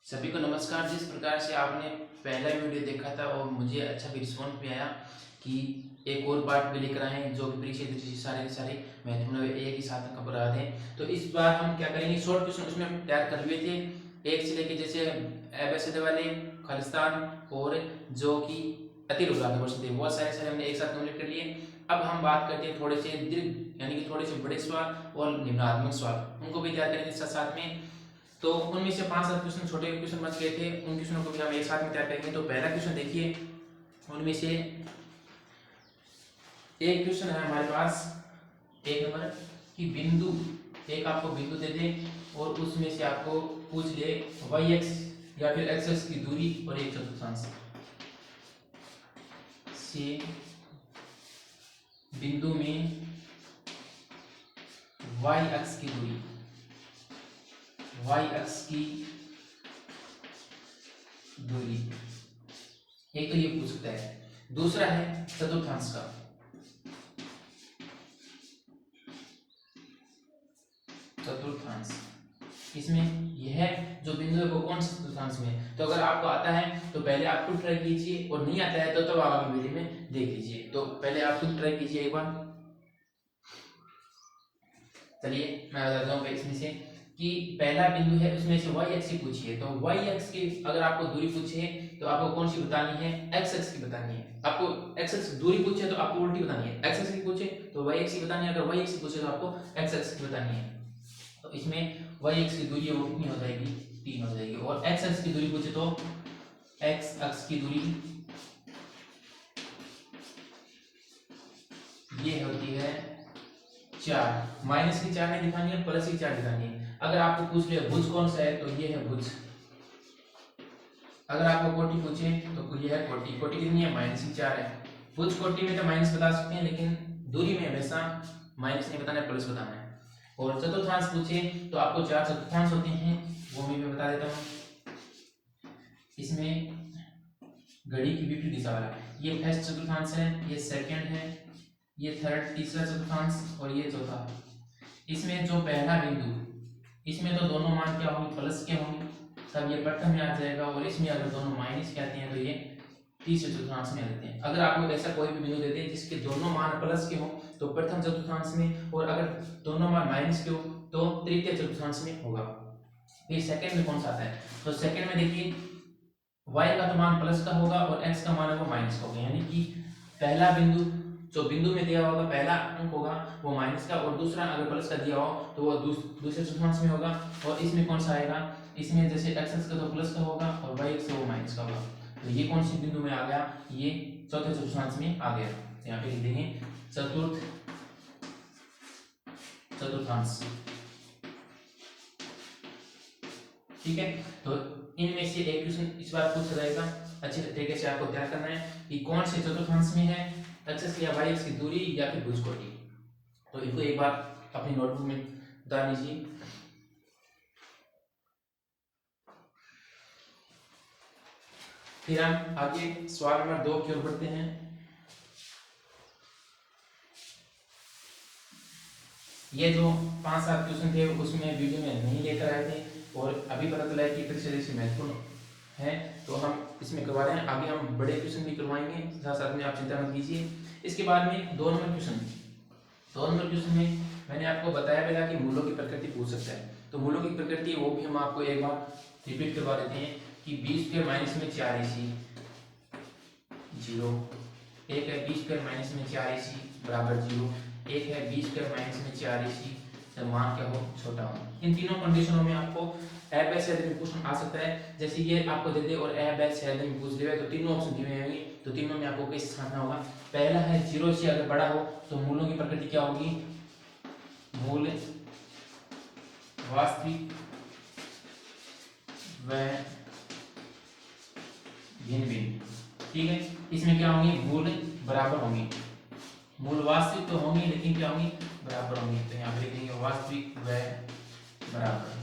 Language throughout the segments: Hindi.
सभी को नमस्कार। जिस प्रकार से आपने पहला वीडियो देखा था और मुझे अच्छा भी रिस्पॉन्स भी आया कि एक और पार्ट भी लेकर आए हैं जो कि परीक्षा दृष्टि से सारे के सारे महत्वपूर्ण एक ही साथ कवर आते हैं। तो इस बार हम क्या करेंगे, शॉर्ट क्वेश्चन उसमें तैयार कर लिए थे एक से लेके, जैसे एबेसिडे वाले, खालिस्तान और जो कि अति रुग्णाते प्रश्न थे, वो सारे सारे हमने एक साथ कंप्लीट कर लिए। अब हम बात करते हैं थोड़े से दीर्घ यानी कि थोड़े से बड़े सवाल और निम्नात्मक सवाल, उनको भी तैयार करेंगे साथ साथ में। तो उनमें से 5-7 क्वेश्चन छोटे क्वेश्चन बच गए थे, उन क्वेश्चनों को भी हम एक साथ में तैयार करेंगे। तो पहला क्वेश्चन देखिए, उनमें से एक क्वेश्चन है हमारे पास, एक नंबर कि बिंदु, एक आपको बिंदु दे दे और उसमें से आपको पूछ ले वाई एक्स या फिर एक्स एक्स की दूरी और एक चतुर्थांश से बिंदु में वाई एक्स की दूरी, वाई एक्स की दूरी, एक तो ये पूछ सकता है। दूसरा है चतुर्थांश का, चतुर्थांश इसमें यह जो बिंदु है वो कौन से चतुर्थांश में है। तो अगर आपको आता है तो पहले आप खुद ट्राई कीजिए और नहीं आता है तो आप आगे वीडियो में देख लीजिए। तो पहले आप खुद ट्राई कीजिए एक बार। चलिए मैं बताता हूँ इसमें से कि पहला बिंदु है उसमें से वाई एक्स की पूछिए। तो वाई एक्स की अगर आपको दूरी पूछे तो आपको कौन सी बतानी है, एक्स एक्स की बतानी है। आपको एक्स एक्स दूरी पूछे तो आपको उल्टी बतानी है, एक्स एक्स की पूछे तो वाई एक्स की बतानी है, अगर वाई एक्स की पूछे तो आपको एक्स एक्स की बतानी है। तो इसमें वाई एक्स की दूरी है वो कितनी हो जाएगी, 3 हो जाएगी। और एक्स एक्स की दूरी पूछे तो एक्स एक्स की दूरी ये होती है 4, माइनस की 4 नहीं दिखानी है, प्लस की 4 दिखानी है। अगर आपको पूछ ले भुज कौन सा है तो ये है भुज। अगर आपको कोटि पूछे तो ये है कोटि, कोटि कितनी है, माइनस की 4 है। भुज कोटि में तो माइनस बता सकते हैं लेकिन दूरी में हमेशा माइनस नहीं बताना है, प्लस बताना है। और चतुर्थांश पूछे तो आपको 4 चतुर्थांश होते हैं, वो भी मैं बता देता हूँ। इसमें घड़ी की विपरीत दिशा वाला, ये फर्स्ट चतुर्थांश है, ये सेकंड है, ये थर्ड तीसरा चतुर्थांश और ये चौथा। इसमें जो पहला बिंदु, इसमें तो दोनों मान क्या होंगे, प्लस के होंगे, तब ये प्रथम में आ जाएगा। और इसमें अगर दोनों माइनस के आते हैं तो ये तीसरे चतुर्थांश में आ जाते हैं। अगर आपको ऐसा कोई भी बिंदु देते हैं जिसके दोनों मान प्लस के हो तो प्रथम चतुर्थांश में, और अगर दोनों मान माइनस के हो तो तृतीय चतुर्थांश में होगा। फिर सेकंड में कौन सा आता है, तो सेकंड में देखिए y का तो मान प्लस का होगा और x का मान है वो माइनस का होगा। यानी कि पहला बिंदु जो बिंदु में दिया होगा, पहला अंक होगा वो माइनस का, और दूसरा अगर प्लस का दिया हो तो वो दूसरे चतुर्थांश में होगा। और इसमें कौन सा आएगा, इसमें जैसे x का तो प्लस का होगा और y का वो माइनस का होगा। तो ये कौन सी बिंदु में आ गया, ये चौथे चतुर्थांश में आ गया। यहाँ पे लिख देंगे चतुर्थांश। ठीक है, तो इनमें से एक क्वेश्चन इस बार पूछा जाएगा, अच्छे तरीके से आपको तैयार करना है कि कौन से चतुर्थांश में है, एक्स या वाई एक्स की दूरी या फिर भुज कोटि। तो इनको एक बार अपनी नोटबुक में डाल लीजिए। फिर हम आगे सवाल नंबर 2 की ओर बढ़ते हैं। ये जो 5-7 क्वेश्चन थे उसमें वीडियो में नहीं लेकर आए थे और अभी पता चला है कि परीक्षा जैसे महत्वपूर्ण है तो हम इसमें करवा रहे हैं। आगे हम बड़े क्वेश्चन भी करवाएंगे, साथ साथ में आप चिंता मत कीजिए। इसके बाद में 2 नंबर क्वेश्चन, 2 नंबर क्वेश्चन में मैंने आपको बताया पहला कि मूलों की प्रकृति पूछ सकता है। तो मूलों की प्रकृति वो भी हम आपको एक बार रिपीट करवा देते हैं कि बी स्क्वायर माइनस में 4ac 0, एक है बी स्क्वायर माइनस में 4ac बराबर 0, एक है बी स्क्वायर माइनस में 4ac जब मान क्या हो छोटा हो। इन तीनों कंडीशनों में आपको ए बे से में क्वेश्चन आ सकता है। जैसे ये आपको दे दे और ए बे से में पूछ ले तो तीनों ऑप्शन दिए होंगे, तो तीनों में आपको किस स्थान होगा। पहला है 0 से अगर बड़ा हो तो मूलों की प्रकृति क्या होगी, मूल वास्तविक व भिन्न भिन्न। ठीक है, इसमें क्या होंगी, मूल बराबर होंगी, मूल वास्तविक तो होंगी लेकिन क्या होंगी, बराबर होंगी। तो यहाँ पे लिखेंगे वास्तविक व बराबर।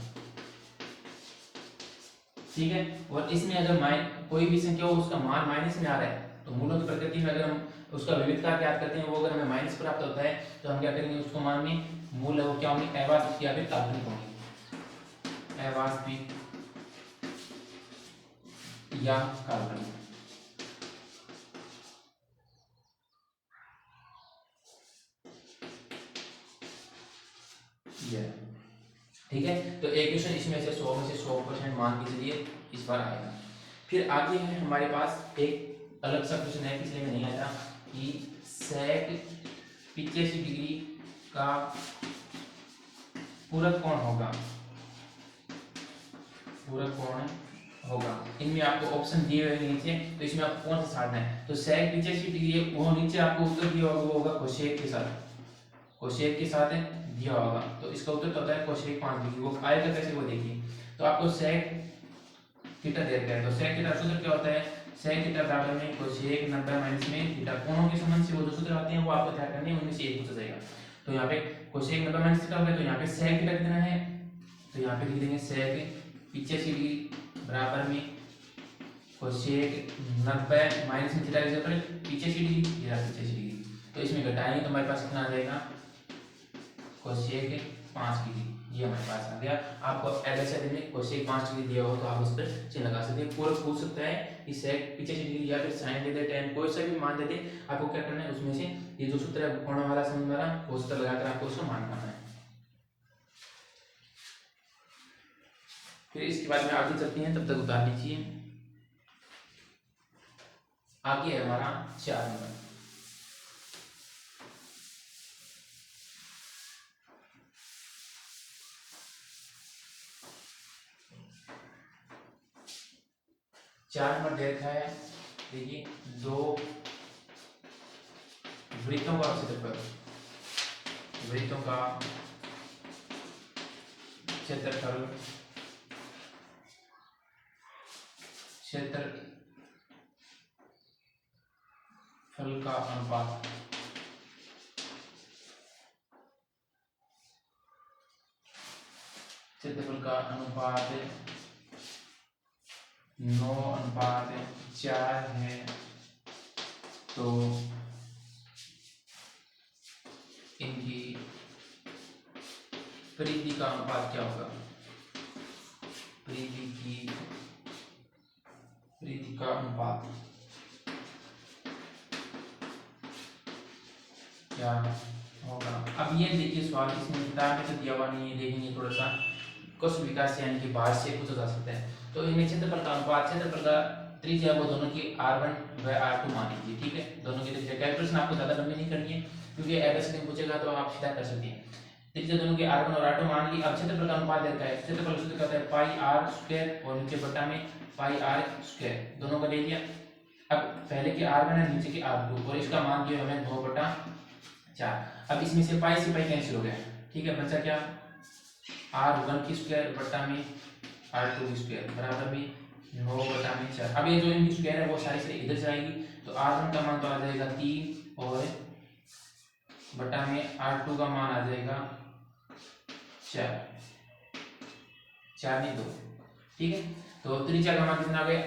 ठीक है, और इसमें अगर कोई भी संख्या हो उसका मान माइनस में आ रहा है तो मूलों की प्रकृति में अगर हम उसका विविधता ज्ञात करते हैं वो अगर हमें माइनस प्राप्त होता है तो हम क्या करेंगे, उसको मान में मूल है वो क्या होंगे, अवास्तविक या फिर काल्पनिक होंगे, अवास्तविक या कार्बन। ये ठीक है, तो इक्वेशन इसमें से 100 में से 100% मान के चलिए इस बार आएगा। फिर आगे है हमारे पास एक अलग सा क्वेश्चन है, पिछले में नहीं आया था, कि सेक 85 डिग्री का पूरक कोण होगा, पूरक कोण होगा। इनमें आपको ऑप्शन दिए हुए हैं नीचे, तो इसमें आपको कौन सा साधना है, तो सेक 85 डिग्री वो नीचे आपको उत्तर दिया होगा, वो होगा कोशेक के साथ, कोशेक के साथ दिया होगा। तो इसका उत्तर तो होता है कोशेक 5 डिग्री। वो आएगा कैसे वो देखिए, तो आपको सेक थीटा दे रखा है, तो सेक थीटा सूत्र क्या होता है, सेक थीटा बराबर में कोशेक 90 माइनस में थीटा। कोणों के संबंध से वो जो सूत्र आते हैं वो आपको ध्यान करने हैं, उनमें से एक पूछा जाएगा। तो यहाँ पे कोशेक 90 माइनस थीटा हो गया, तो यहाँ पे सेक थीटा कितना है, तो यहाँ पे लिख देंगे सेक 85 डिग्री बराबर में कोशेक 90 माइनस में थीटा कैसे पर 85 डिग्री, ये 85 डिग्री। तो इसमें घटाएंगे तो हमारे पास कितना आ जाएगा, कोशेक 5 डिग्री, ये हमारे पास आ गया। आपको एलएचआर में कोशेक 5 डिग्री दिया हो तो आप उस पर चिन्ह लगा सकते हैं। पूरा पूछ सकता है कि सेक 85 डिग्री या फिर साइन दे दे, tan कोई सा भी मान दे दे, आपको क्या करना है, उसमें से ये जो सूत्र है कोण वाला संबंध वाला वो सूत्र लगाकर आपको उसको मान पाना है। फिर इसके बाद में आगे चलते हैं, तब तक उतार लीजिए। आगे है हमारा 4 नंबर। चार नंबर दे रखा है, देखिए दो वृत्तों का क्षेत्रफल, वृत्तों का क्षेत्रफल, क्षेत्रफल का अनुपात, क्षेत्रफल का अनुपात 9:4 है, तो इनकी परिधि का अनुपात क्या होगा, परिधि का अनुपात क्या होगा। अब ये देखिए सवाल इसमें किताब में तो दिया हुआ नहीं है, देखेंगे थोड़ा सा कुछ विकास यानी कि बाहर से पूछा जा सकता है। तो इनमें क्षेत्रफल का अनुपात, क्षेत्रफल का त्रिज्या वो दोनों की r1 व r2 मान लीजिए, ठीक है, दोनों की त्रिज्या। कैलकुलेशन आपको ज्यादा लंबी नहीं करनी है क्योंकि एवरेज में पूछेगा तो आप सीधा कर सकते हैं। त्रिज्या दोनों की r1 और r2 मान ली। अब क्षेत्रफल का अनुपात देता है, क्षेत्रफल सूत्र कहता है पाई r स्क्वायर और नीचे बटा में पाई r स्क्वायर, दोनों का ले लिया। अब पहले की r1 है, नीचे की r2, और इसका मान दिया हमें 9/4। अब इसमें से पाई कैंसिल हो गया, ठीक है, बचा क्या, r1 की स्क्वायर बटा में r2 की स्क्वायर बराबर में 9/4। अब ये जो इनकी स्क्वायर है वो सारी से इधर जाएगी, तो r1 का मान तो आ जाएगा 3 और बटा में r2 का मान आ जाएगा 4 नहीं 2, ठीक है। तो त्रिज्या का मान कितना आ गया,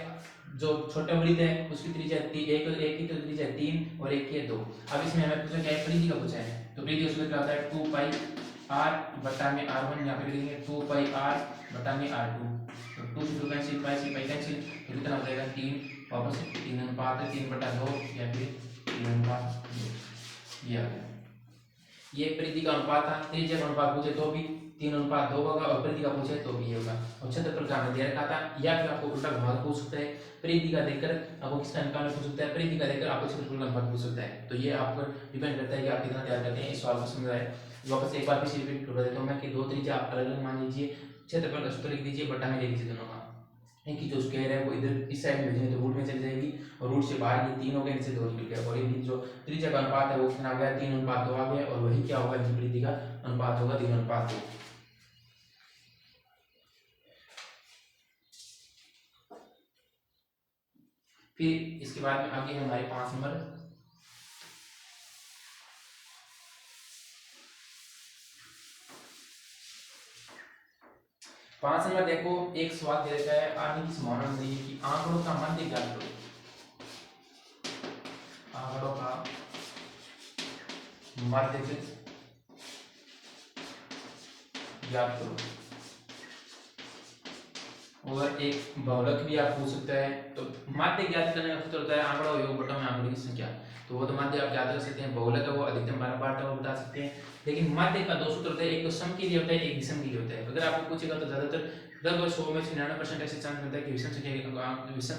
जो छोटे वृत्त है उसकी त्रिज्या एक की तो त्रिज्या 3 और एक की 2। अब इसमें हमें पूछा क्या है, परिधि का पूछा है, तो परिधि उसमें क्या होता है 2 पाई r बटा में r1, यहाँ पे लिखेंगे 2 पाई r बटा में r2, तो 2 से 2 कैंसिल, पाई से पाई कैंसिल, तो कितना हो जाएगा 3, वापस 3:2 या फिर 3:2, ये आ गया। ये परिधि का अनुपात था। त्रिज्या का अनुपात पूछे तो भी 3:2 होगा और परिधि का पूछे तो भी ये होगा। और क्षेत्रफल का हमें दे रखा था, या फिर आपको उल्टा घुमा के पूछ सकता है, परिधि का देकर आपको किसका निकालना पूछ सकता है, परिधि का देकर आपको क्षेत्रफल का अनुपात पूछ सकता है। तो ये आप पर डिपेंड करता है कि आप कितना तैयार करते हैं। इस सवाल को समझाए वापस एक बार फिर रिपीट कर देता हूं मैं कि दो त्रिज्या आप अलग अलग मान लीजिए, क्षेत्रफल का सूत्र लिख दीजिए, बटा में लिख दीजिए दोनों का। इनकी जो स्क्वायर है वो इधर इस साइड में भेजेंगे तो रूट में चली जाएगी, और रूट से बाहर ये 3 हो गए, इनसे 2 निकल गया, और इनकी जो त्रिज्या का अनुपात है वो कितना आ गया 3:2 आ गया, और वही क्या होगा इनकी परिधि का अनुपात होगा 3:2। फिर इसके बाद में आगे है हमारे 5 नंबर। पांच नंबर देखो, एक सवाल दे रखा है, आने की संभावना नहीं है कि आंकड़ों का मध्य ज्ञात करो, आंकड़ों का मध्य ज्ञात करो। और एक बहुलक भी आप पूछ सकता है। तो माध्य ज्ञात करने का सूत्र होता है आंकड़ा योग बटा में आंकड़े की संख्या। तो वो तो माध्य आप ज्ञात कर सकते हैं, बहुलक है वो अधिकतम बार वो बता सकते हैं। लेकिन माध्य का दो सूत्र होते हैं, एक तो सम के लिए होता है, एक विषम के लिए होता है। अगर आपको पूछेगा तो ज्यादातर लगभग 100 में से 99% ऐसे चांस मिलता है कि विषम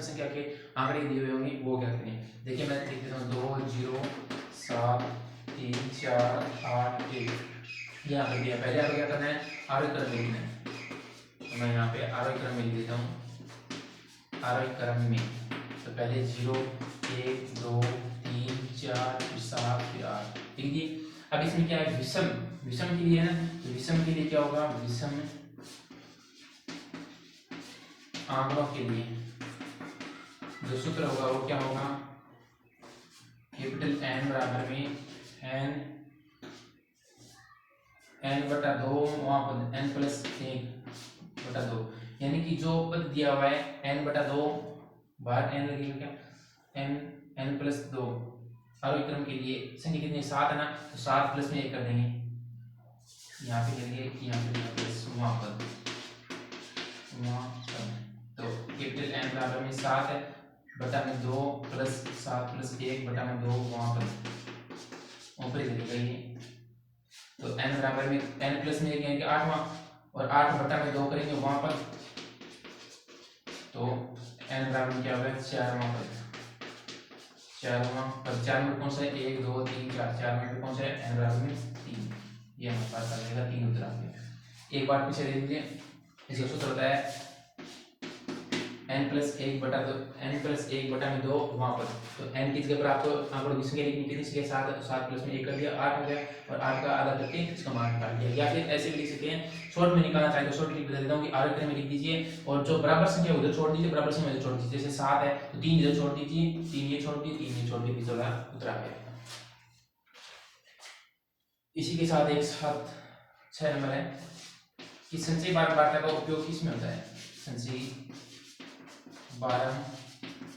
संख्या के आंकड़े दिए हुए होंगे वो क्या करें। देखिए मैं लिख देता हूँ 2 0 7 3 4 8 1 यहाँ पर दिया। पहले आपको क्या करना है, आरोही क्रम में लिखना है। तो मैं यहाँ पे आरोही क्रम में लिख देता हूँ, आरोही क्रम में। तो पहले 0 1 2 3 4 फिर 7 फिर 8 ठीक है। अब इसमें क्या है, विषम, विषम के लिए है ना, तो विषम के लिए क्या होगा, विषम आंकड़ों के लिए जो सूत्र होगा वो क्या होगा, कैपिटल N बराबर में n बटा 2 वहां पर n प्लस 1 बटा 2, यानी कि जो पद दिया हुआ है n बटा 2 बाहर n लगेगा क्या, n प्लस 2 आरोही क्रम के लिए संख्या कितनी है 7 है ना, तो 7 प्लस में 1 कर देंगे, यहाँ पे करेंगे, यहाँ पे प्लस वहां पर तो कैपिटल N बराबर में 7 है बटा में 2 प्लस 7 प्लस 1 बटा में 2 वहां पर ऊपर ही लगेगा ये। तो n बराबर में n प्लस में 1 यानी कि 8वां, और 8 बटा में 2 करेंगे वहां पर, तो n बराबर में क्या होगा 4वां पर, 4वां पर 4 में कौन सा है 1 2 3 4, 4 में कौन सा है n बराबर में 3, ये हमारे पास आ जाएगा 3 उत्तर आ गया। एक बार पीछे दे दीजिए, इसका सूत्र होता है n प्लस 1 बटा 2, n प्लस 1 बटा में 2 वहां पर, तो n की जगह पर आपको आंकड़ों की संख्या लिखनी कितनी सी 7, 7 प्लस में 1 कर दिया 8 हो गया, और 8 का आधा करके इसका मान निकाल दिया। या फिर ऐसे भी लिख सकते हैं, शॉर्ट में निकालना चाहे तो शॉर्ट लिख बता देता हूं कि आरोही क्रम में लिख दीजिए, और जो बराबर संख्या उधर छोड़ दीजिए, बराबर संख्या उधर छोड़ दीजिए। जैसे 7 है तो 3 इधर छोड़ दीजिए, 3 ये छोड़ दीजिए, 3 ये छोड़ दीजिए, तो उत्तर आ गया। इसी के साथ एक साथ 6 नंबर है कि संचयी बारंबारता का उपयोग किस में होता है, संचयी बारंबारता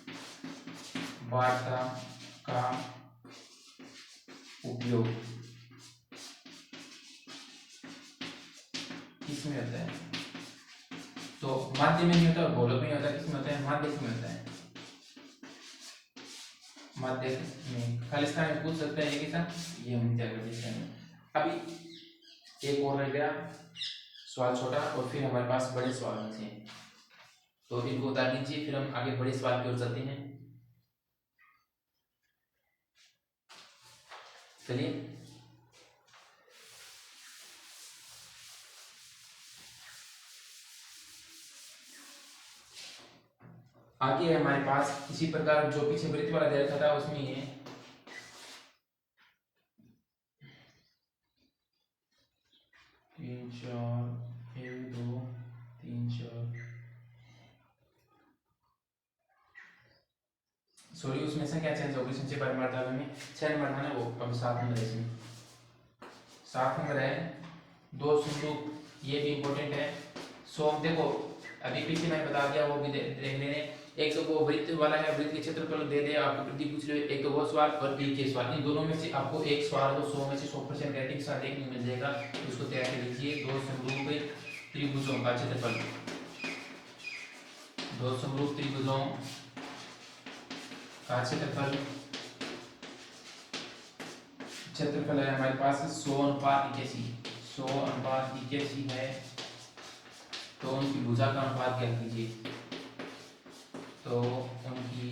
का उपयोग किस में होता है, तो माध्य में नहीं होता, गोलक में होता है, किस में होता है, माध्य में होता है, माध्य में। खालिस्तान में पूछ सकता है, ये हम क्या कर देते हैं। अभी एक और रह गया सवाल छोटा, और फिर हमारे पास बड़े सवाल होते हैं, तो इनको उतार लीजिए, फिर हम आगे बड़े सवाल की ओर चलते हैं। चलिए आगे हमारे पास इसी प्रकार जो पीछे वृत्त वाला दे रखा था उसमें ये 3 4 1 2 3 4 सॉरी उसमें से क्या चेंज होगी, संचय बारंबारता में 6 नंबर था ना वो, अब 7 नंबर है, इसमें 7 नंबर है। दो संदूक, ये भी इंपॉर्टेंट है। सो देखो अभी पीछे मैंने बता दिया, वो भी देख लेने। एक तो वो वृत्त वाला है, वृत्त के क्षेत्रफल दे दे आपको प्रति पूछ लो, एक तो वो सवाल और बी के सवाल, इन दोनों में से आपको एक सवाल तो 100 में से 100% रेटिंग के साथ देखने मिल जाएगा, तो उसको तैयार कर लीजिए। दो समरूप त्रिभुजों का क्षेत्रफल, दो समरूप त्रिभुजों का क्षेत्रफल, क्षेत्रफल है हमारे पास 100:81, 100:81 है, तो उनकी भुजा का अनुपात क्या कीजिए, तो उनकी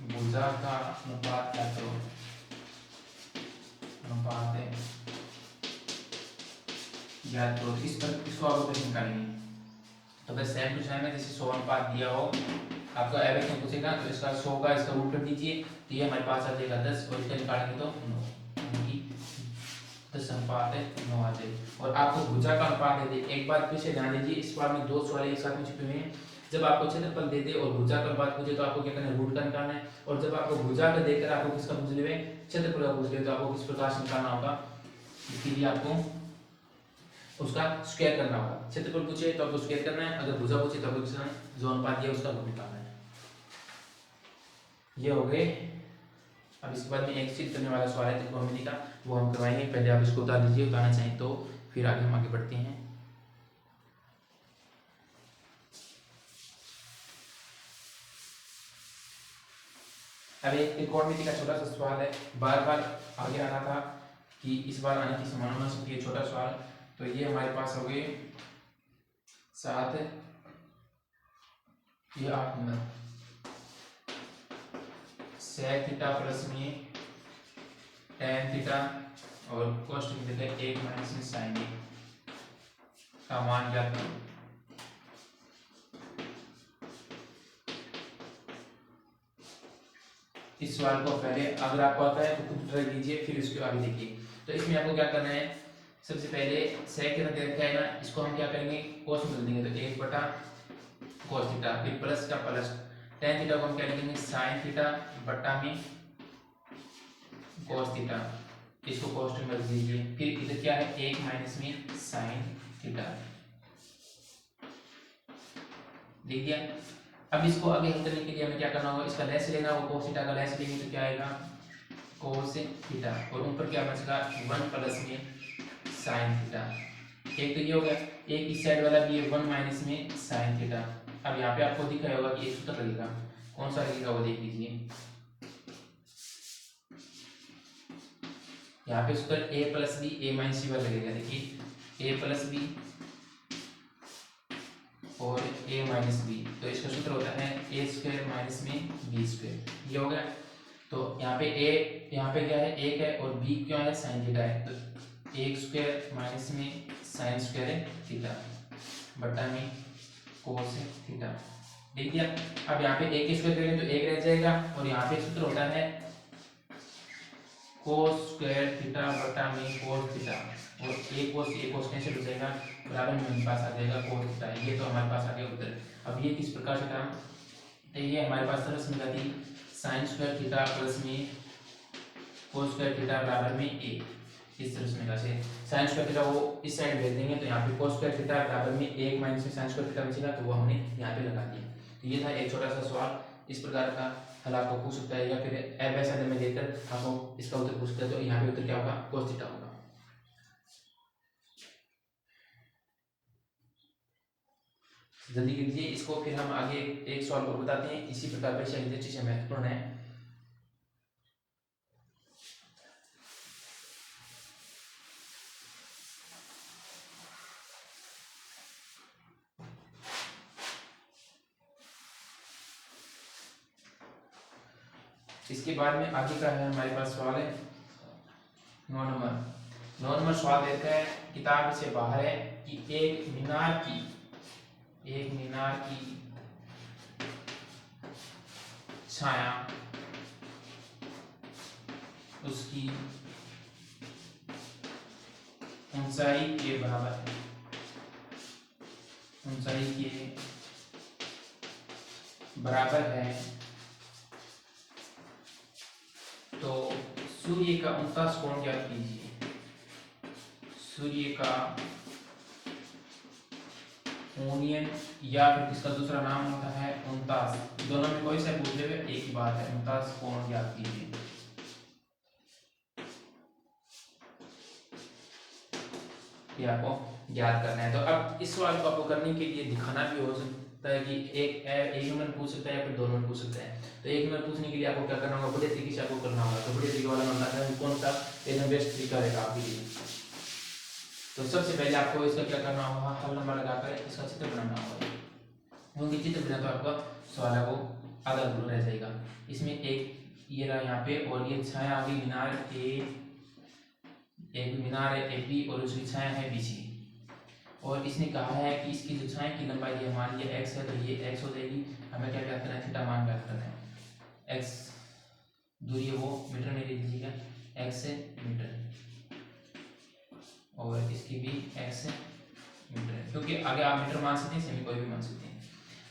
भुजा का अनुपात क्या, तो अनुपात है याद करो, इस पर इसको आप ऊपर निकालेंगे। तो अगर सेम टू सेम है, जैसे 100 अनुपात दिया हो, आपका एवरेज पूछेगा तो इसका 100 का इसका रूट कर दीजिए, तो ये हमारे पास आ जाएगा 10, और इसका निकालेंगे तो 9, उनकी 10 अनुपात है 9 आ जाए। और आपको भुजा का अनुपात दे दे, एक बात फिर से ध्यान दीजिए, इस बार में दो सवाल एक साथ में छिपे हुए हैं। जब आपको क्षेत्रफल दे दे और भुजा का अनुपात पूछे तो आपको क्या करना है, रूट का निकालना है, और जब आपको भुजा का देकर आपको किसका पूछ ले, क्षेत्रफल का पूछ ले, तो आपको किस प्रकार से निकालना होगा, इसके लिए आपको उसका स्क्वायर करना होगा। क्षेत्रफल पूछे तो आपको स्क्वायर करना है, अगर भुजा पूछे तो आपको किसका जो अनुपात दिया उसका रूट निकालना है। ये हो गए। अब इसके बाद में एक चीज करने वाला सवाल है त्रिकोणमिति का, वो हम करवाएंगे। पहले आप इसको उतार दीजिए, उतारना चाहें तो फिर आगे हम आगे बढ़ते हैं। अब एक त्रिकोणमिति का छोटा सा सवाल है, बार बार आगे आना था कि इस बार आने की संभावना हो सकती है, छोटा सवाल। तो ये हमारे पास हो गए 7, ये 8 नंबर। sec थीटा प्लस में tan थीटा और cos की जगह 1 माइनस में sin का मान ज्ञात करो। इस सवाल को पहले अगर आपको आता है तो खुद ट्राई कीजिए, फिर उसके आगे देखिए। तो इसमें आपको क्या करना है, सबसे पहले sec थीटा दे रखा है ना, इसको हम क्या करेंगे, cos में बदल देंगे। तो 1 बटा cos थीटा, फिर प्लस का प्लस, tan थीटा को हम क्या लिखेंगे, sin थीटा बटा में cos थीटा, इसको cos में बदल दीजिए। फिर इधर क्या है, 1 माइनस में sin थीटा, देख दिया। अब इसको आगे हल करने के लिए हमें क्या करना होगा, इसका लेस लेना होगा, cos थीटा का लेस लेंगे तो क्या आएगा, cos थीटा, और ऊपर क्या बचेगा 1 प्लस में sin थीटा। एक तो ये हो गया, एक इस साइड वाला भी है 1 माइनस में sin थीटा। अब यहाँ पे आपको दिखाया होगा कि एक सूत्र लगेगा, कौन सा लगेगा वो देख लीजिए। यहाँ पे सूत्र a plus b a minus c वाला लगेगा, देखिए a प्लस बी और a माइनस बी, तो इसका सूत्र होता है a स्क्वायर माइनस में b स्क्वायर, ये हो गया। तो यहाँ पे a, यहाँ पे क्या है 1 है और b क्या है sin थीटा है, तो 1 स्क्वायर माइनस में sin स्क्वायर थीटा बटा में cos थीटा, देख दिया। अब यहाँ पे a के स्क्वायर करेंगे तो 1 रह जाएगा, और यहाँ पे सूत्र होता है cos स्क्वायर थीटा बटा में cos थीटा, और a cos कैंसिल हो जाएगा, बराबर में हमारे पास आ जाएगा cos थीटा। ये तो हमारे पास आ गया उत्तर। अब ये किस प्रकार से था, तो ये हमारे पास तरह मिला थी sin स्क्वायर थीटा प्लस में cos स्क्वायर थीटा बराबर में a, इस तरह से मिला से sin स्क्वायर थीटा वो इस साइड भेज देंगे, तो यहाँ पे cos स्क्वायर थीटा बराबर में 1 माइनस में sin स्क्वायर थीटा बचेगा, तो वो हमने यहाँ पे लगा दिया। तो ये था एक छोटा सा सवाल, इस प्रकार का हल आपको पूछ सकता है, या फिर ऐसा में देकर आपको इसका उत्तर पूछ सकता है। तो यहाँ पे उत्तर क्या होगा, cos थीटा होगा। जल्दी कीजिए इसको, फिर हम आगे एक सवाल और बताते हैं, इसी प्रकार परीक्षा की दृष्टि से महत्वपूर्ण है। इसके बाद में आगे का है हमारे पास सवाल है 9 नंबर सवाल देता है, किताब से बाहर है कि एक मीनार की छाया उसकी ऊंचाई के बराबर है, ऊंचाई के बराबर है, तो सूर्य का 49 कोण ज्ञात कीजिए। सूर्य का कोणीय या फिर इसका दूसरा नाम होता है 49, दोनों में कोई सा पूछ ले एक ही बात है, 49 कोण ज्ञात कीजिए। ये आपको ज्ञात करना है। तो अब इस सवाल को आपको करने के लिए दिखाना भी हो सकता है कि एक नंबर पूछ सकता है या फिर 2 नंबर पूछ सकता है। तो 1 नंबर पूछने के लिए आपको क्या करना होगा, बड़े तरीके से आपको करना होगा। तो बड़े तरीके वाला नंबर कौन सा एकदम बेस्ट तरीका रहेगा आपके लिए। तो सबसे पहले आपको इसका क्या करना होगा, हल नंबर लगाकर इसका चित्र बनाना होगा, क्योंकि चित्र बना तो आपका सवाल को आधा अधूरा रह जाएगा। इसमें एक ये रहा यहाँ पे, और ये छाया आ गई मीनार ए, एक मीनार है ए बी और उसकी छाया है बी सी, और इसने कहा है कि इसकी जो छाया की लंबाई है मान लिया x है, तो ये x हो जाएगी। हमें क्या करना है, थीटा मान ज्ञात करना है। x दूरी है वो मीटर में ले लीजिएगा, x है मीटर, और इसकी भी x है मीटर है, क्योंकि आगे आप मीटर मान सकते हैं, सेमी कोई भी मान सकते हैं।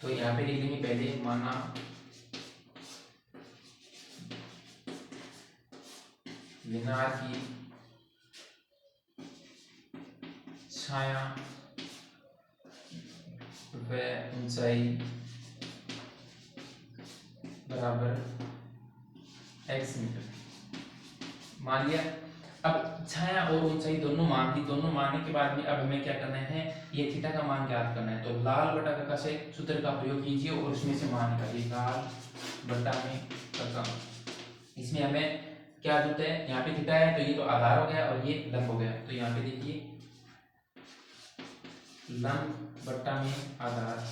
तो यहाँ पे लिख देंगे पहले, माना मीनार की छाया व ऊंचाई बराबर x मीटर मान लिया। अब छाया और ऊंचाई दोनों मान दी, दोनों मानने के बाद में अब हमें क्या करना है, ये थीटा का मान ज्ञात करना है। तो लाल बटा कका से सूत्र का प्रयोग कीजिए और उसमें से मान निकालिए, लाल बटा में कका इसमें हमें क्या जरूरत है, यहाँ पे थीटा है तो ये तो आधार हो गया और ये लंब हो गया, तो यहाँ पे देखिए लंब बट्टा में आधार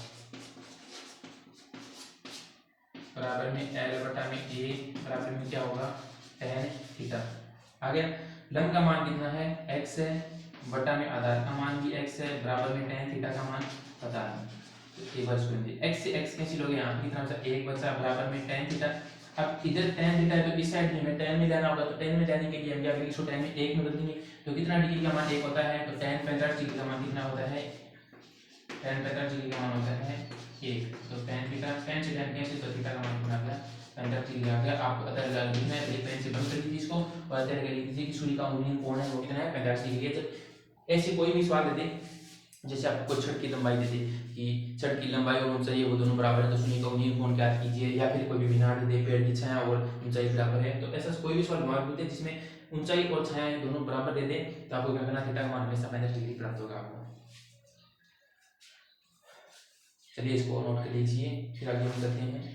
बराबर में एल बटा में ए बराबर में क्या होगा tan थीटा। आगे लंब का मान कितना है x है, बटा में आधार का मान भी x है, बराबर में tan थीटा का मान पता है। तो एक बार सुन लीजिए, x से x कैंसिल हो गया, यहाँ कितना बचा 1 बचा, बराबर में tan थीटा। अब इधर tan थीटा है तो इस साइड में हमें tan में जाना होगा, तो tan में जाने के लिए हम क्या करेंगे, इसको tan में 1 में बदल देंगे, तो कितना डिग्री का मान 1 होता है, तो tan 45 डिग्री का मान कितना होता है, tan 45 डिग्री का मान होता है 1, तो tan थीटा tan से tan कैंसिल, तो थीटा का मान कितना आ गया 45 डिग्री आ गया। आपको पता लगा लिखना है, एक पेन से बंद कर दीजिए इसको और ऐसे करके लिख दीजिए कि सूर्य का उन्नयन कोण है वो कितना है 45 डिग्री है। तो ऐसे कोई भी सवाल दे दे, जैसे आपको छड़ की लंबाई दे दे कि छड़ की लंबाई और ऊंचाई वो दोनों बराबर है तो सूर्य का उन्नयन कोण ज्ञात कीजिए, या फिर कोई भी मीनार दे दे पेड़ की छाया और ऊंचाई बराबर है, तो ऐसा कोई भी सवाल मौजूद है जिसमें ऊंचाई और छाया दोनों बराबर दे दे तो आपको क्या करना, थीटा का मान हमेशा 45 डिग्री प्राप्त होगा आपको। चलिए इसको नोट कर लीजिए, फिर आगे हम करते हैं।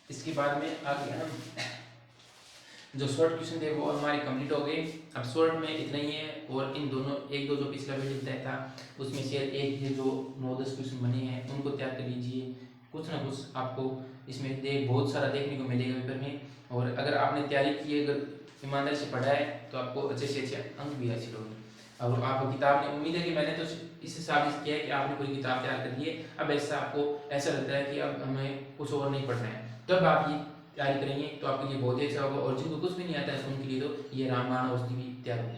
इसके बाद में आगे हम जो शॉर्ट क्वेश्चन थे वो हमारे कंप्लीट हो गए। अब शॉर्ट में इतना ही है, और इन दोनों एक दो जो पिछला वीडियो बताया था उसमें से एक ये जो 9-10 क्वेश्चन बने हैं उनको तैयार कर लीजिए, कुछ ना कुछ आपको इसमें बहुत सारा देखने को मिलेगा पेपर में। और अगर आपने तैयारी की, अगर ईमानदारी से पढ़ा है तो आपको अच्छे से अच्छे अंक भी हासिल होंगे। और आपको किताब ने उम्मीद है कि मैंने तो इससे साबित किया है कि आपने पूरी किताब तैयार कर ली है। अब ऐसा आपको ऐसा लगता है कि अब हमें कुछ और नहीं पढ़ना है, तब आप ये तैयारी करेंगे तो आपके लिए बहुत ही अच्छा होगा। और जिनको कुछ भी नहीं आता है उनके लिए तो ये रामबाण औषधि भी तैयार होगी।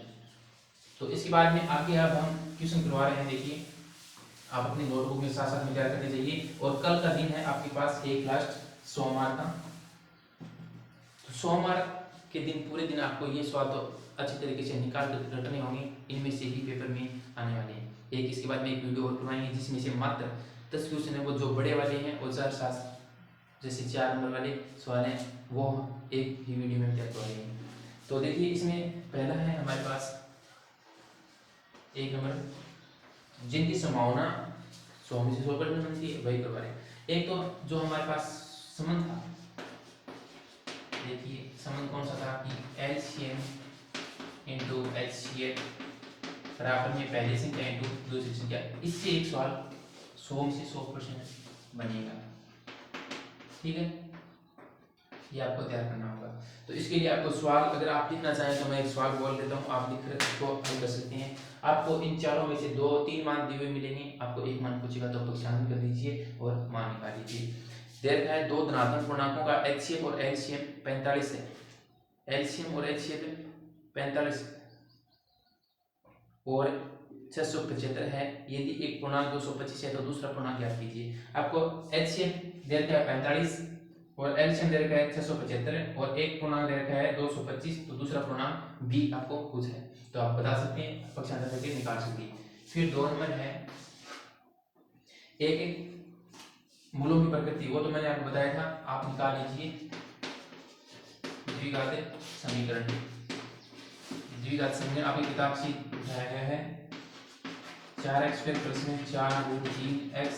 तो इसके बाद में आगे अब हम क्वेश्चन करवा रहे हैं, देखिए आप अपनी नोटबुक में साथ साथ में तैयार करने चाहिए। और कल का दिन है आपके पास एक लास्ट सोमवार का, तो सोमवार के दिन पूरे दिन आपको ये सवाल तो अच्छी तरीके से निकाल कर रटने होंगे, इनमें से ही पेपर में आने वाले हैं। एक इसके बाद में एक वीडियो और करवाएंगे जिसमें से मात्र 10 क्वेश्चन है वो जो बड़े वाले हैं, और 4 जैसे 4 नंबर वाले सवाल हैं वो एक ही वीडियो में तैयार करवाएंगे। तो देखिए इसमें पहला है हमारे पास 1 नंबर, जिनकी संभावना 100 में से 100% बनती है वही करवा रहे हैं। एक तो जो हमारे पास संबंध था, देखिए संबंध कौन सा था कि LCM इंटू HCF बराबर में पहली संख्या इंटू दूसरी संख्या, इससे एक सवाल 100 में से 100% बनेगा। ठीक है, ये आपको तैयार करना होगा। तो इसके लिए आपको सवाल अगर आप लिखना चाहें तो मैं एक सवाल बोल देता हूँ, आप लिख कर इसको हल कर सकते हैं। आपको इन चारों में से 2-3 मान दिए हुए मिलेंगे, आपको एक मान पूछेगा तो शामिल कर दीजिए और मान निकाल लीजिए। देखा है 2 धनात्मक पूर्णांकों का HCF और LCM 45 है, LCM और HCF 45 और 675 है। यदि एक पूर्णांक 225 है तो दूसरा पूर्णांक ज्ञात कीजिए। आपको HCF दे रखा है 45 और LCM दे रखा है 675 और एक पूर्णांक दे रखा है 225, तो दूसरा पूर्णांक भी आपको पूछा है, तो आप बता सकते हैं, पक्षांतर करके निकाल सकते हैं। फिर 2 नंबर है एक मूलों की प्रकृति, वो तो मैंने आपको बताया था, आप निकाल लीजिए द्विघात समीकरण। द्विघात समीकरण आपकी किताब से उठाया गया है, 4x प्लस में 4 रूट 3x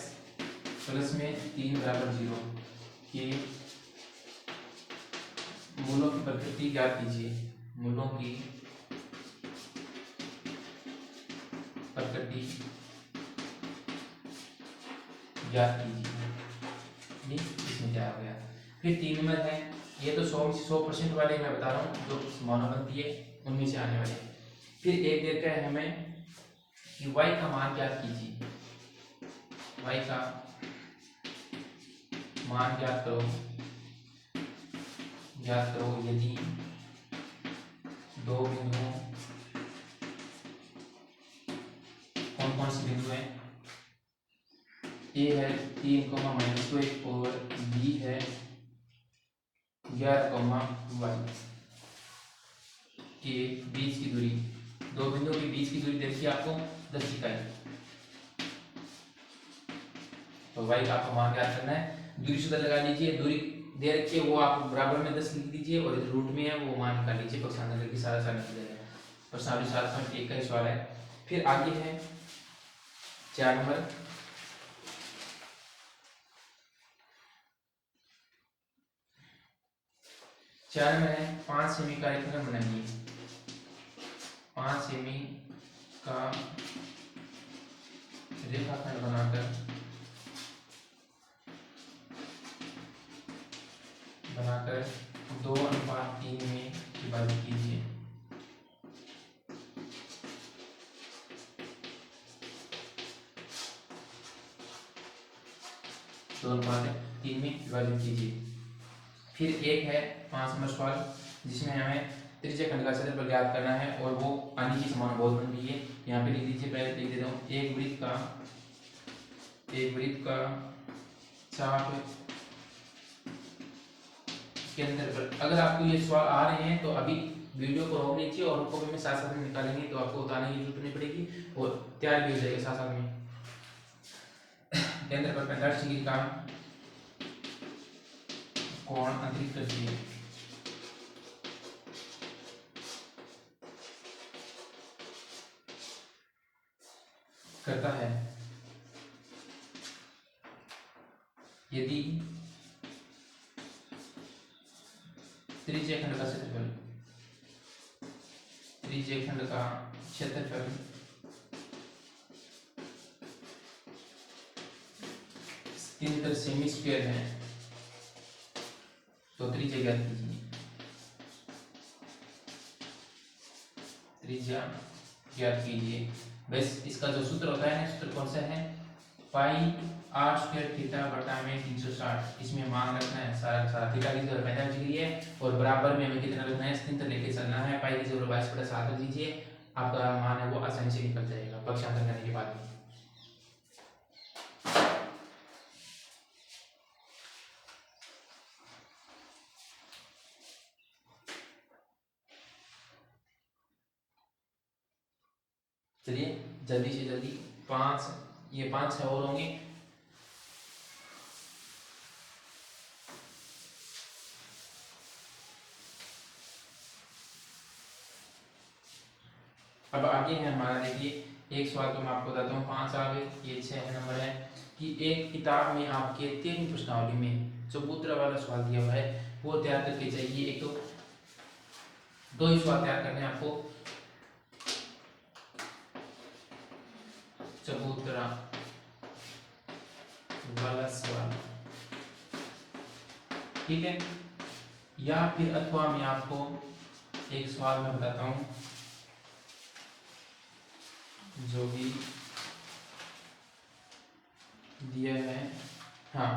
प्लस में 3 बराबर 0 के मूलों की प्रकृति ज्ञात कीजिए। मूलों की प्रकृति ज्ञात कीजिए, ये इसमें क्या हो गया। फिर 3 नंबर है, ये तो 100% वाले मैं बता रहा हूँ जो संभावना बनती है उनमें से आने वाले। फिर एक देता है हमें कि y का मान ज्ञात कीजिए, y का मान ज्ञात करो यदि 2 बिंदुओं, कौन कौन से बिंदु हैं, A है 3,-2 और B है 11,y के बीच की दूरी, 2 बिंदुओं के बीच की दूरी देखिए आपको 10 इकाई, तो y का आपको मान ज्ञात करना है। दूरी सूत्र लगा लीजिए, दूरी दे रखी है वो आप बराबर में 10 लिख दीजिए और रूट में है वो मान निकाल लीजिए, पक्षांतर करके सारा सारा निकल जाएगा। प्रश्न 7.1 का ही सवाल है। फिर आगे है 4 नंबर, 4 में है 5 सेमी का रेखाखंड बनाइए। 5 सेमी का रेखाखंड बनाकर 2:3 में विभाजित कीजिए। 2:3 में विभाजित कीजिए। फिर एक है 5 नंबर सवाल जिसमें हमें त्रिज्य खंड का क्षेत्रफल ज्ञात करना है और वो पानी की समान बहुत बन रही है। यहाँ पे लिख दीजिए, पहले लिख देता हूँ, एक वृत्त का चाप केंद्र पर। अगर आपको ये सवाल आ रहे हैं तो अभी वीडियो को रोक लीजिए और कॉपी में साथ साथ में निकालेंगे तो आपको बताने की जरूरत नहीं पड़ेगी और तैयार भी हो जाएगा साथ साथ में। केंद्र पर 45 डिग्री का कोण अंतरित करती करता है यदि त्रिज्य खंड का क्षेत्रफल 73 सेमी स्क्वायर है तो त्रिज्या ज्ञात कीजिए। त्रिज्या ज्ञात कीजिए। बस इसका जो सूत्र होता है ना, सूत्र कौन सा है, पाई आर स्क्वायर थीटा बटा में 360। इसमें मान रखना है सारा का सारा, थीटा की जगह 45 डिग्री है और बराबर में हमें कितना रखना है, 70 लेके चलना है। पाई की जगह 22/7 रख दीजिए, आपका मान है वो आसानी से निकल जाएगा पक्षांतर करने के बाद में। चलिए जल्दी से जल्दी 5 ये 5 और होंगे। अब आगे है हमारा, देखिए एक सवाल तो मैं आपको बताता हूँ 5 आगे ये 6 नंबर है कि एक किताब में आपके 3 प्रश्नावली में चबूतरा वाला सवाल दिया हुआ है वो तैयार करके चाहिए। एक तो 2 ही सवाल तैयार करने हैं आपको, चबूतरा वाला सवाल, ठीक है। या फिर अथवा मैं आपको एक सवाल में बताता हूँ जो भी दिया है। हाँ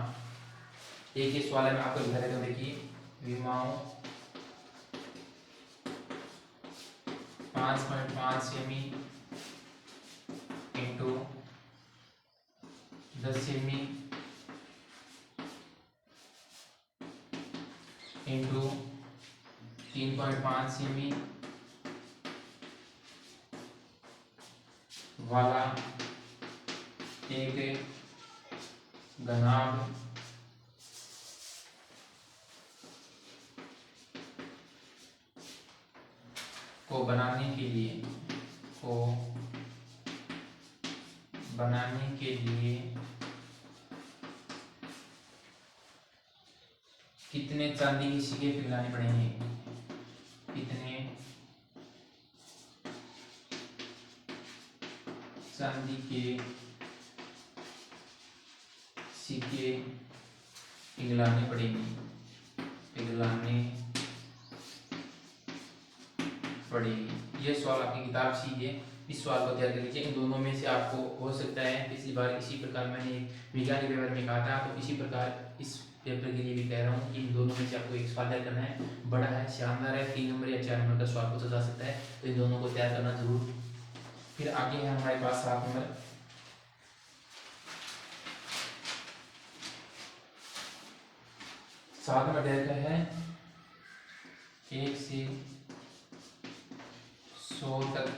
एक ही सवाल है, मैं आपको बता देता हूँ, देखिए विमाओं 5.5 semi into 10 semi into 3.5 semi वाला एक घनाभ को बनाने के लिए कितने चांदी के सिक्के पिघलाने पड़ेंगे, कितने चांदी के सिक्के पिघलाने पड़ेंगे ये सवाल आपकी किताब सी है, इस सवाल को तैयार कर लीजिए। इन दोनों में से आपको हो सकता है पिछली बार इसी प्रकार मैंने विज्ञान के पेपर में कहा था, तो इसी प्रकार इस पेपर के लिए भी कह रहा हूँ कि इन दोनों में से आपको एक सवाल तैयार करना है। बड़ा है, शानदार है, 3 नंबर या 4 नंबर का सवाल पूछा जा सकता है, तो इन दोनों को तैयार करना जरूर। फिर आगे है हमारे पास 7 नंबर, तैयार का है 1 से 100 तक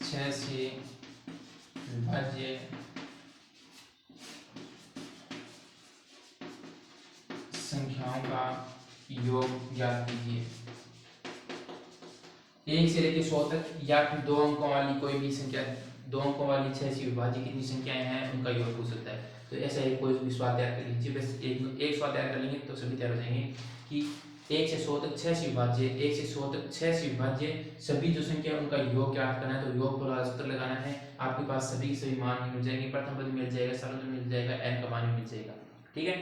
6 से विभाज्य संख्याओं का योग ज्ञात कीजिए। 1 से लेकर 100 तक, या फिर 2 अंकों वाली कोई भी संख्या, 2 अंकों वाली 6 से विभाज्य कितनी संख्याएं हैं उनका योग पूछ सकता है। तो ऐसा ही कोई भी सवाल तैयार कर लीजिए, बस एक सवाल तैयार कर लेंगे तो सभी तैयार हो जाएंगे कि 1 से 100 तक 6 से विभाज्य, 1 से 100 तक 6 से विभाज्य सभी जो संख्या है उनका योग ज्ञात करना है। तो योग को सूत्र लगाना है, आपके पास सभी के सभी मान मिल जाएंगे, प्रथम पद मिल जाएगा, सरल पद मिल जाएगा, n का मान मिल जाएगा। ठीक है।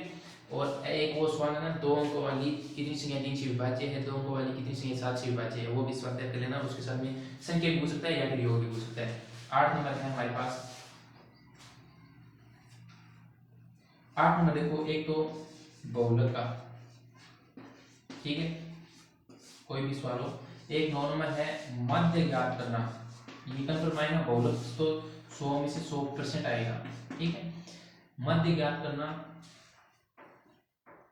और एक वो सवाल है ना, 2 अंकों वाली कितनी संख्या 3 से विभाज्य है, 2 अंकों वाली कितनी संख्या 7 से विभाज्य है, वो भी सवाल तैयार कर लेना। उसके साथ में संख्या भी पूछ सकता है या फिर योग भी पूछ सकता है। 8 नंबर है हमारे पास। 8 नंबर देखो, एक तो बहुलक का, ठीक है, कोई भी सवाल हो। एक 9 नंबर है मध्य ज्ञात करना। ये कंफर्म आएगा, बहुलक तो 100 में से 100% आएगा। ठीक है, मध्य ज्ञात करना।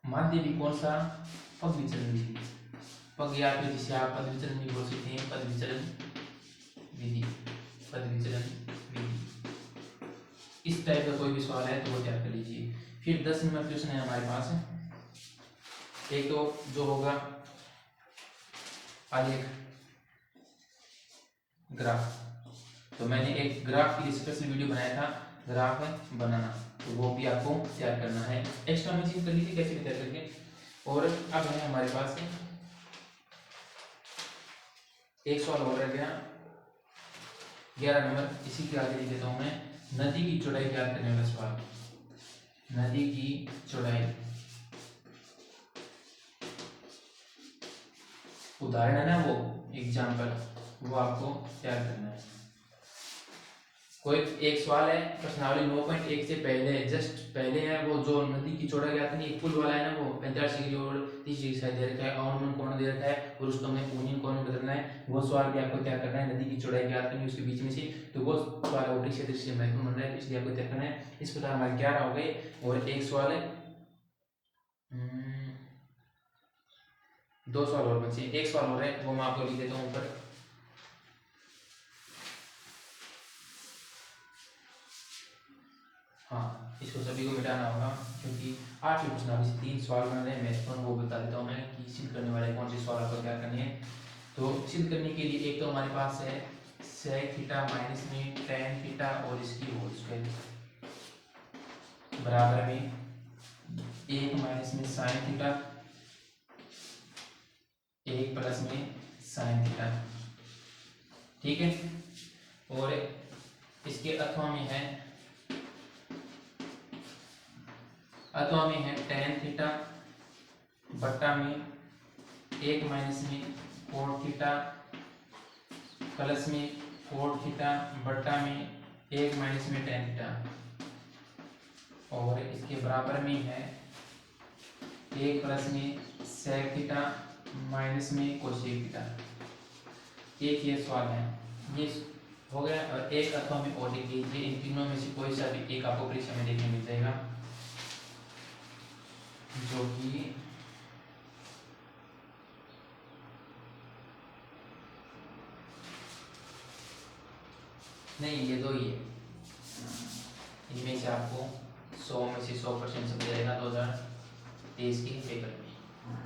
मध्य भी कौन सा, पद विचलन विधि। पद या फिर जिसे आप पद विचलन भी बोल सकते हैं, पद विचलन विधि, पद विचलन विधि। इस टाइप का कोई भी सवाल है तो वो तैयार कर लीजिए। फिर 10 नंबर क्वेश्चन है हमारे पास। एक तो जो होगा आलेख ग्राफ, तो मैंने एक ग्राफ के लिए स्पेशल वीडियो बनाया था, ग्राफ बनाना, तो वो भी आपको तैयार करना है। एक्स्ट्रा में चीज कर लीजिए कैसे भी तैयार करके। और अब है हमारे पास एक सवाल और रह गया 11 नंबर, इसी के आगे लिख देता हूं मैं, नदी की चौड़ाई ज्ञात करने वाला सवाल। नदी की चौड़ाई, उदाहरण है ना वो एग्जाम्पल, वो आपको तैयार करना है। कोई एक सवाल है प्रश्नावली 9.1 से पहले, जस्ट पहले है, वो जो नदी की चौड़ाई ज्ञात करनी, एक पुल वाला है ना, वो 45 डिग्री और 30 डिग्री साइड दे रखा है, और कोण दे रखा है, और उसको हमें कोणीय कोण में बदलना है। वो सवाल भी आपको तैयार करना है, नदी की चौड़ाई ज्ञात करनी उसके बीच में से, तो वो सवाल ऊपरी क्षेत्र से महत्वपूर्ण बन रहा है, इसलिए आपको तैयार करना है। इस प्रकार हमारे 11 हो गए। और एक सवाल है, 2 सवाल और बचे, एक सवाल और है, वो मैं आपको लिख देता हूँ ऊपर। हाँ, इसको सभी को मिटाना होगा, क्योंकि 8वीं प्रश्नावली से 3 सवाल बन रहे हैं महत्वपूर्ण, वो बता देता हूँ मैं कि सिद्ध करने वाले कौन से सवाल आपको क्या करने हैं। तो सिद्ध करने के लिए एक तो हमारे पास है sec थीटा माइनस में tan थीटा और इसकी होल स्क्वायर बराबर में 1 माइनस में sin थीटा, 1 प्लस में sin थीटा। ठीक है, और इसके अथवा में है tan थीटा बट्टा में 1 माइनस में cot थीटा प्लस में cot थीटा बट्टा में 1 माइनस में tan थीटा, और इसके बराबर में है 1 प्लस में sec थीटा माइनस में cosec थीटा। एक ये सवाल है, ये हो गया। और एक अथवा में और लिख लीजिए, इन तीनों में से कोई सा भी एक आपको परीक्षा में देखने मिल जाएगा, जो कि नहीं, ये दो ही है, इनमें से आपको 100 में से 100% समझ जाएगा 2023 के पेपर में।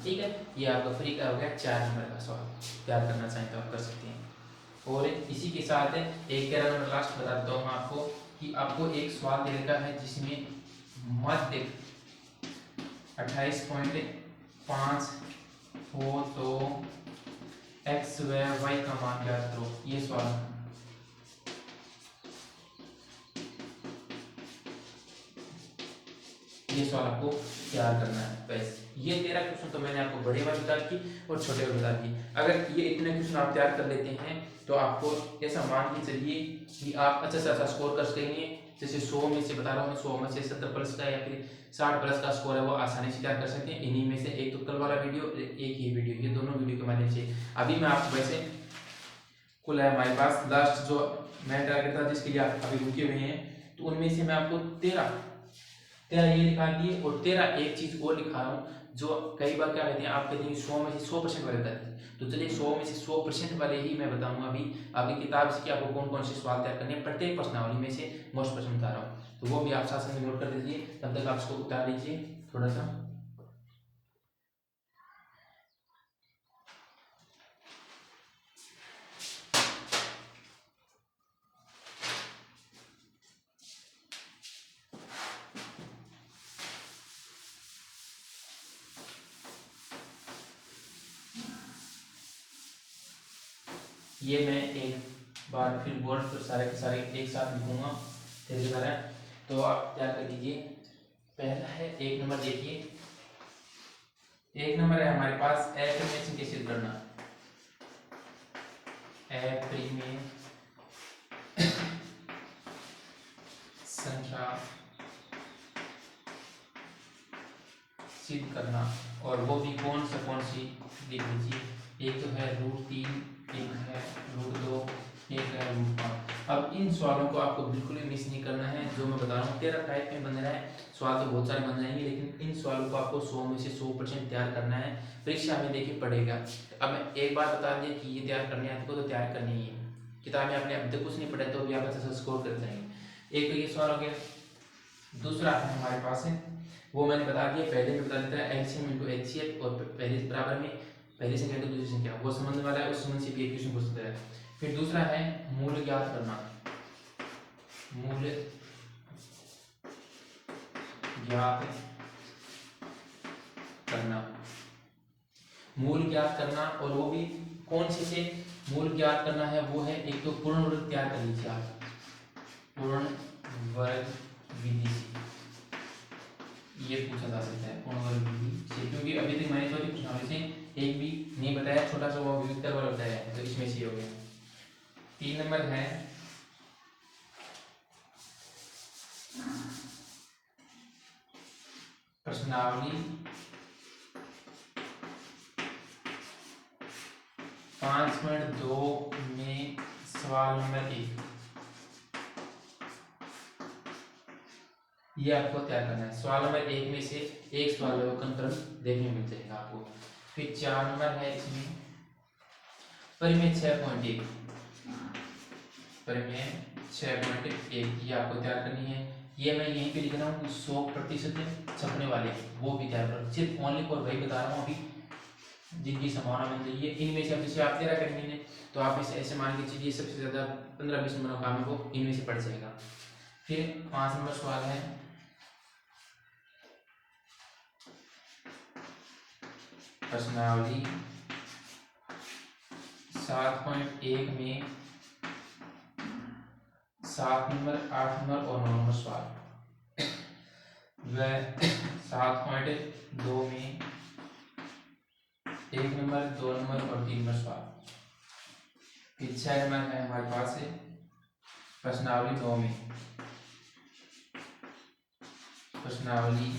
ठीक है, ये आपका फ्री का हो गया 4 नंबर का सवाल, तैयार करना चाहें तो आप कर सकते हैं। और इसी के साथ एक 13 नंबर लास्ट बता देता हूँ आपको कि आपको एक सवाल दे रखा है जिसमें मध्य 28.5 हो तो x व y का मान ज्ञात करो, ये सवाल है। ये सवाल आपको तैयार करना है। बस ये 13 क्वेश्चन तो मैंने आपको बड़े वाले बता दी और छोटे वाले बता दी। अगर ये इतने क्वेश्चन आप तैयार कर लेते हैं तो आपको ऐसा मान के चलिए कि आप अच्छा से अच्छा स्कोर कर सकेंगे। जैसे 100 में से बता रहा हूँ मैं, 100 में से 70 प्लस का या फिर 60 प्लस का स्कोर है वो आसानी से तैयार कर सकते हैं। इन्हीं में से एक तो कल वाला वीडियो, एक ही वीडियो, ये दोनों वीडियो के माध्यम से अभी मैं आपको वैसे कुल है हमारे पास लास्ट जो मैं टारगेट था जिसके लिए आप अभी रुके हुए हैं, तो उनमें से मैं आपको 13 ये लिखा दिए और 13 एक चीज और लिखा रहा हूँ जो कई बार क्या कहते हैं, आप कहते हैं 100 में से 100% वाले बताते हैं, तो चलिए 100 में से 100% वाले ही मैं बताऊंगा अभी आपकी किताब से कि आपको कौन कौन से सवाल तैयार करने हैं, प्रत्येक प्रश्नावली में से मोस्ट क्वेश्चन बता रहा हूँ, तो वो भी आप साथ साथ नोट कर दीजिए। तब तक आप इसको उतार लीजिए थोड़ा सा। ये मैं एक बार फिर बोर्ड पर सारे के सारे एक साथ लिखूंगा तेरे तरह, तो आप क्या कर लीजिए। पहला है 1 नंबर, देखिए 1 नंबर है हमारे पास एप्रीमेशन कैसे करना। एप्रीमेशन संख्या सिद्ध करना, और वो भी कौन सी लिख लीजिए। एक तो है √3, एक है √2, एक है √5। अब इन सवालों को आपको बिल्कुल भी मिस नहीं करना है। जो मैं बता रहा हूँ 13 टाइप में बन रहा है सवाल, तो बहुत सारे बन जाएंगे, लेकिन इन सवालों को आपको 100 में से 100% तैयार करना है। परीक्षा में देखिए पड़ेगा। अब मैं एक बार बता दिया कि ये तैयार करनी है आपको, तो तैयार करनी ही है। किताब में आपने अब तक कुछ नहीं पढ़ा तो भी आप अच्छा स्कोर कर जाएंगे। एक तो ये सवाल हो गया। दूसरा है हमारे पास है, वो मैंने बता दिया, पहले में बता देता है एलसीएम इनटू एचसीएफ, और पहले बराबर में पहली संख्या तो दूसरी संख्या, वो संबंध वाला है, उस संबंध से भी क्वेश्चन पूछ सकता है। फिर दूसरा है मूल ज्ञात करना। मूल ज्ञात करना, मूल ज्ञात करना, और वो भी कौन से मूल ज्ञात करना है, वो है एक तो पूर्ण वर्ग तैयार कर लीजिए आप, पूर्ण वर्ग विधि से ये पूछा जा सकता है, पूर्ण वर्ग विधि से, क्योंकि अभी तक मैंने जो प्रश्नावली से एक भी नहीं बताया, छोटा सा वो विविधता वाला बताया है, तो इसमें से हो गया। 3 नंबर है प्रश्नावली 5.2 में सवाल नंबर 1, ये आपको तैयार करना है। सवाल नंबर 1 में से एक सवाल है वो कंफर्म देखने मिल जाएगा आपको। फिर 4 नंबर है इसमें परिमेय 6.1, परिमेय 6.1 ये आपको तैयार करनी है। ये मैं यहीं पे लिख रहा हूँ 100% छपने वाले, वो भी तैयार करो। सिर्फ ओनली फॉर वही बता रहा हूँ अभी जिनकी संभावना बन रही है। इनमें से अब जैसे आप 13 करेंगे ने, तो आप इसे ऐसे मान के चलिए सबसे ज्यादा 15-20 नंबर का काम है वो इनमें से पड़ जाएगा। फिर 5 नंबर सवाल है प्रश्नावली 7.1 में 7 नंबर, 8 नंबर और 9 नंबर सवाल। वह 7.2 में 1 नंबर, 2 नंबर और 3 नंबर सवाल। फिर 6 नंबर है हमारे पास है प्रश्नावली 9 में, प्रश्नावली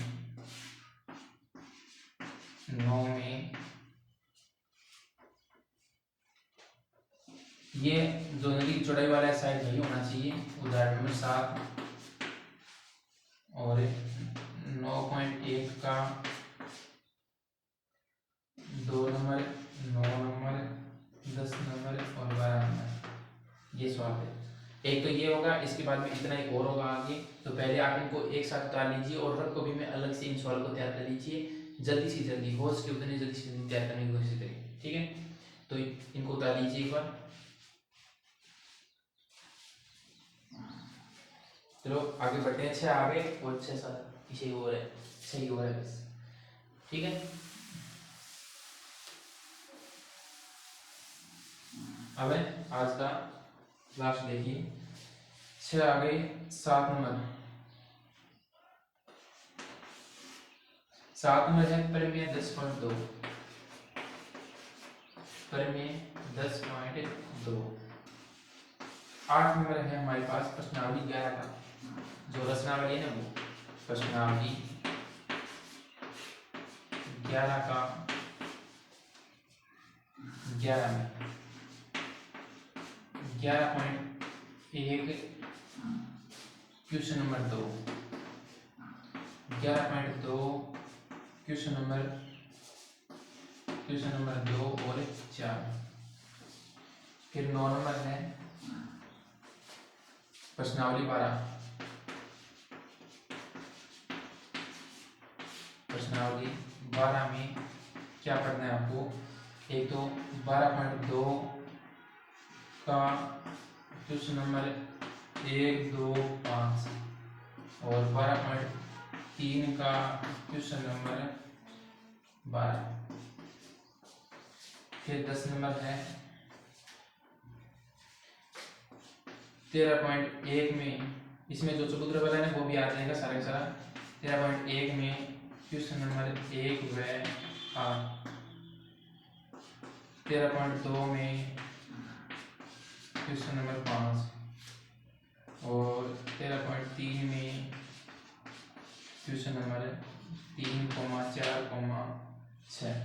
9 में ये जो नदी की चौड़ाई वाला साइड नहीं होना चाहिए। उदाहरण नंबर 7 और 9.1 का 2 नंबर, 9 नंबर, 10 नंबर और 12 नंबर, ये सवाल है। एक तो ये होगा, इसके बाद में इतना एक और होगा आगे, तो पहले आप इनको एक साथ उतार लीजिए और रफ कॉपी में अलग से इन सवाल को तैयार कर लीजिए। जल्दी से जल्दी हो सके उतनी जल्दी से जल्दी तैयार करने की कोशिश करें, ठीक है। तो इनको उतार लीजिए एक बार। चलो आगे बढ़ते हैं। 6 आगे और 6-7 पीछे हो रहा है, सही हो रहा है बस, ठीक है। अब आज का लास्ट देखिए, 6 आगे 7 नंबर, 7 नंबर है परिमेय 10.2, परिमेय 10.2। 8 नंबर है हमारे पास प्रश्नावली 11 का, जो रचनावली है ना वो प्रश्नावली 11 का 11 में 11.1 क्वेश्चन नंबर 2, 11.2 क्वेश्चन नंबर 2 और 4। फिर 9 नंबर है प्रश्नावली 12, प्रश्नावली 12 में क्या पढ़ना है आपको। एक तो 12.2 का क्वेश्चन नंबर 1, 2, 5 और 12.3 का क्वेश्चन नंबर 12। फिर 10 नंबर है 13.1 में इसमें जो चबूतरा वाला है वो भी आ जाएगा सारा का सारा। 13.1 में क्वेश्चन नंबर 1 व 8। 13.2 में क्वेश्चन नंबर 5 और 13.3 में क्वेश्चन नंबर 3,4,6।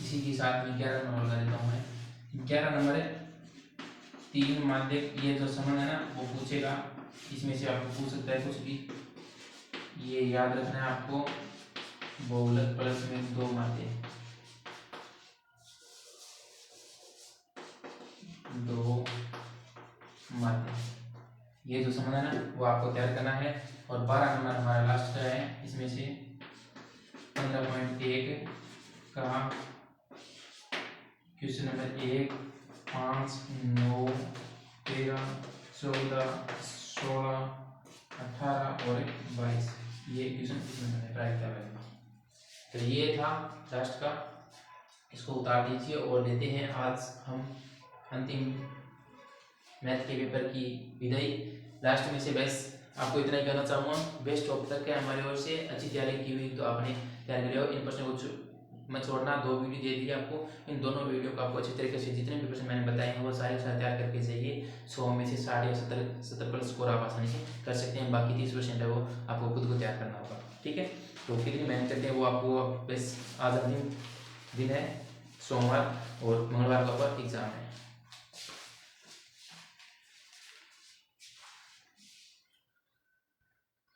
इसी के साथ में 11 नंबर लगा देता हूँ मैं। 11 नंबर है 3 माध्यक, ये जो संबंध है ना वो पूछेगा, इसमें से आपको पूछ सकता है कुछ भी। ये याद रखना है आपको, बहुलक प्लस में 2 माध्यक, 2 माध्यक, ये जो संबंध है ना वो आपको तैयार करना है। और 12 नंबर हमारा लास्ट का है, इसमें से 15.1 का क्वेश्चन नंबर 1, 5, 9, 13, 14, 16, 18 और 22, ये क्वेश्चन इसमें मैंने ट्राई किया है। तो ये था लास्ट का, इसको उतार दीजिए और लेते हैं आज हम अंतिम मैथ के पेपर की विदाई। लास्ट में से बस आपको इतना ही कहना चाहूँगा, बेस्ट ऑफ तक है हमारी ओर से। अच्छी तैयारी की हुई तो आपने तैयार कर हो। इन प्रश्नों को मैं छोड़ना, 2 वीडियो दे दी आपको, इन दोनों वीडियो को आपको अच्छी तरीके से जितने भी प्रश्न मैंने बताए हैं वो सारे तैयार करके जाइए। 100 में से 60 या 70% स्कोर आप आसानी से कर सकते हैं। बाकी 30% है वो आपको खुद को तैयार करना होगा, ठीक है। तो कितनी मेहनत करते हैं वो आपको, बस आज अंतिम दिन है, सोमवार और मंगलवार का एग्जाम है।